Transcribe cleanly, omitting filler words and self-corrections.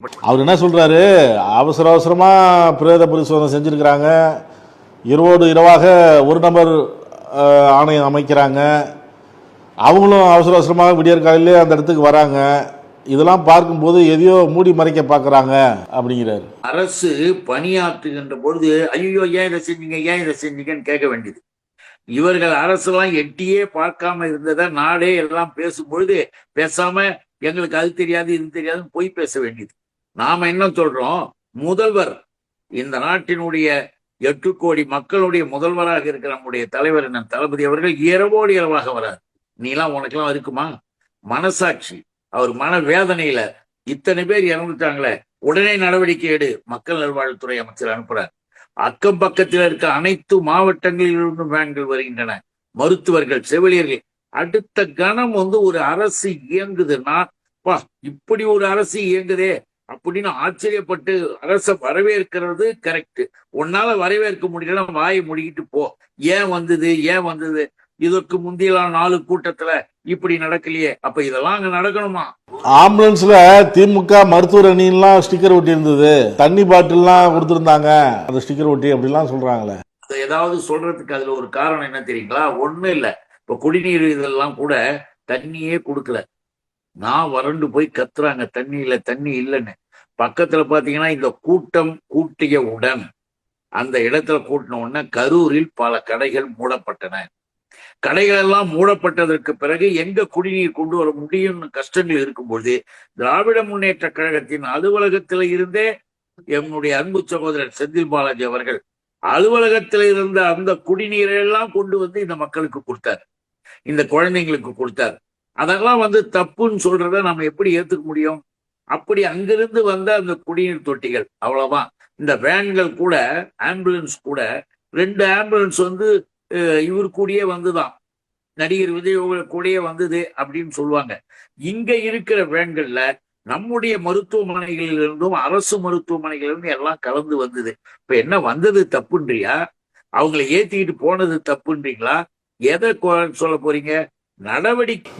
அவர் என்ன சொல்றாரு, அவசர அவசரமா பிரேத பரிசோதனை செஞ்சிருக்கிறாங்க, இரவோடு இரவாக ஒரு நபர் ஆணையம் அமைக்கிறாங்க, அவங்களும் அவசர அவசரமாக விடியற் காலையிலே அந்த இடத்துக்கு வராங்க, இதெல்லாம் பார்க்கும்போது எதையோ மூடி மறைக்க பார்க்கறாங்க அப்படிங்கிறாரு. அரசு பணியாற்றுகின்ற பொழுது ஐயோ ஏன் இதை செஞ்சீங்க ஏன் இதை செஞ்சீங்கன்னு கேட்க வேண்டியது. இவர்கள் அரசெல்லாம் எட்டியே பார்க்காம இருந்ததை நாடே எல்லாம் பேசும் பொழுது பேசாம எங்களுக்கு அது தெரியாது இது தெரியாதுன்னு பொய் பேச வேண்டியது. நாம என்ன சொல்றோம், முதல்வர் இந்த நாட்டினுடைய 8 கோடி மக்களுடைய முதல்வராக இருக்கிற நம்முடைய தலைவர் என்ன தளபதி அவர்கள் இரவோடு இரவாக வரார். நீலாம் உனக்கெல்லாம் இருக்குமா மனசாட்சி? அவர் மன வேதனையில இத்தனை பேர் இறந்துட்டாங்களே, உடனே நடவடிக்கை எடு, மக்கள் நல்வாழ்வுத்துறை அமைச்சர் அனுப்புறார். அக்கம் பக்கத்தில் இருக்க அனைத்து மாவட்டங்களிலிருந்தும் வேன்கள் வருகின்றன, மருத்துவர்கள் செவிலியர்கள். அடுத்த கணம் ஒரு அரசு இயங்குதுன்னா இப்படி ஒரு அரசு இயங்குதே அப்படின்னு ஆச்சரியப்பட்டு அரச வரவேற்கிறது கரெக்ட். உன்னால வரவேற்க முடியல, வாயை முடிக்கிட்டு போ. ஏன் வந்தது இதற்கு முந்தியெல்லாம் 4 கூட்டத்துல இப்படி நடக்கலையே, அப்ப இதெல்லாம் அங்க நடக்கணுமா? ஆம்புலன்ஸ்ல திமுக மருத்துவர் அணியெல்லாம் ஸ்டிக்கர் ஒட்டி இருந்தது, தண்ணி பாட்டில்லாம் கொடுத்திருந்தாங்க, அந்த ஸ்டிக்கர் ஒட்டி அப்படிலாம் சொல்றாங்களே. ஏதாவது சொல்றதுக்கு அதுல ஒரு காரணம் என்ன தெரியுங்களா? ஒண்ணும் இல்ல, இப்ப குடிநீர் இதெல்லாம் கூட தண்ணியே கொடுக்கல, நான் வறண்டு போய் கத்துறாங்க தண்ணி இல்லைன்னு. பக்கத்துல பாத்தீங்கன்னா இந்த கூட்டம் கூட்டியவுடன் அந்த இடத்துல கூட்டின உடனே கரூரில் பல கடைகள் மூடப்பட்டன. கடைகள் எல்லாம் மூடப்பட்டதற்கு பிறகு எங்க குடிநீர் கொண்டு வர முடியும்னு கஷ்டங்கள் இருக்கும்போது திராவிட முன்னேற்ற கழகத்தின் அலுவலகத்தில இருந்தே என்னுடைய அன்பு சகோதரர் செந்தில் பாலாஜி அவர்கள் அலுவலகத்தில் இருந்த அந்த குடிநீரை எல்லாம் கொண்டு வந்து இந்த மக்களுக்கு கொடுத்தார், இந்த குழந்தைங்களுக்கு கொடுத்தார். அதெல்லாம் தப்புன்னு சொல்றத நம்ம எப்படி ஏத்துக்க முடியும்? அப்படி அங்கிருந்து வந்த அந்த குடிநீர் தொட்டிகள் அவ்வளவுதான். இந்த வேன்கள் கூட, ஆம்புலன்ஸ் கூட 2 ஆம்புலன்ஸ் இவர் கூடயே வந்துதான், நடிகர் விஜய் கூடயே வந்தது அப்படின்னு சொல்லுவாங்க. இங்க இருக்கிற வேன்கள்ல நம்முடைய மருத்துவமனைகளிலிருந்தும் அரசு மருத்துவமனைகளிலிருந்தும் எல்லாம் கலந்து வந்தது. இப்ப என்ன வந்தது தப்புன்றியா, அவங்களை ஏத்திக்கிட்டு போனது தப்புன்றீங்களா? எதை சொல்ல போறீங்க? நடவடிக்கை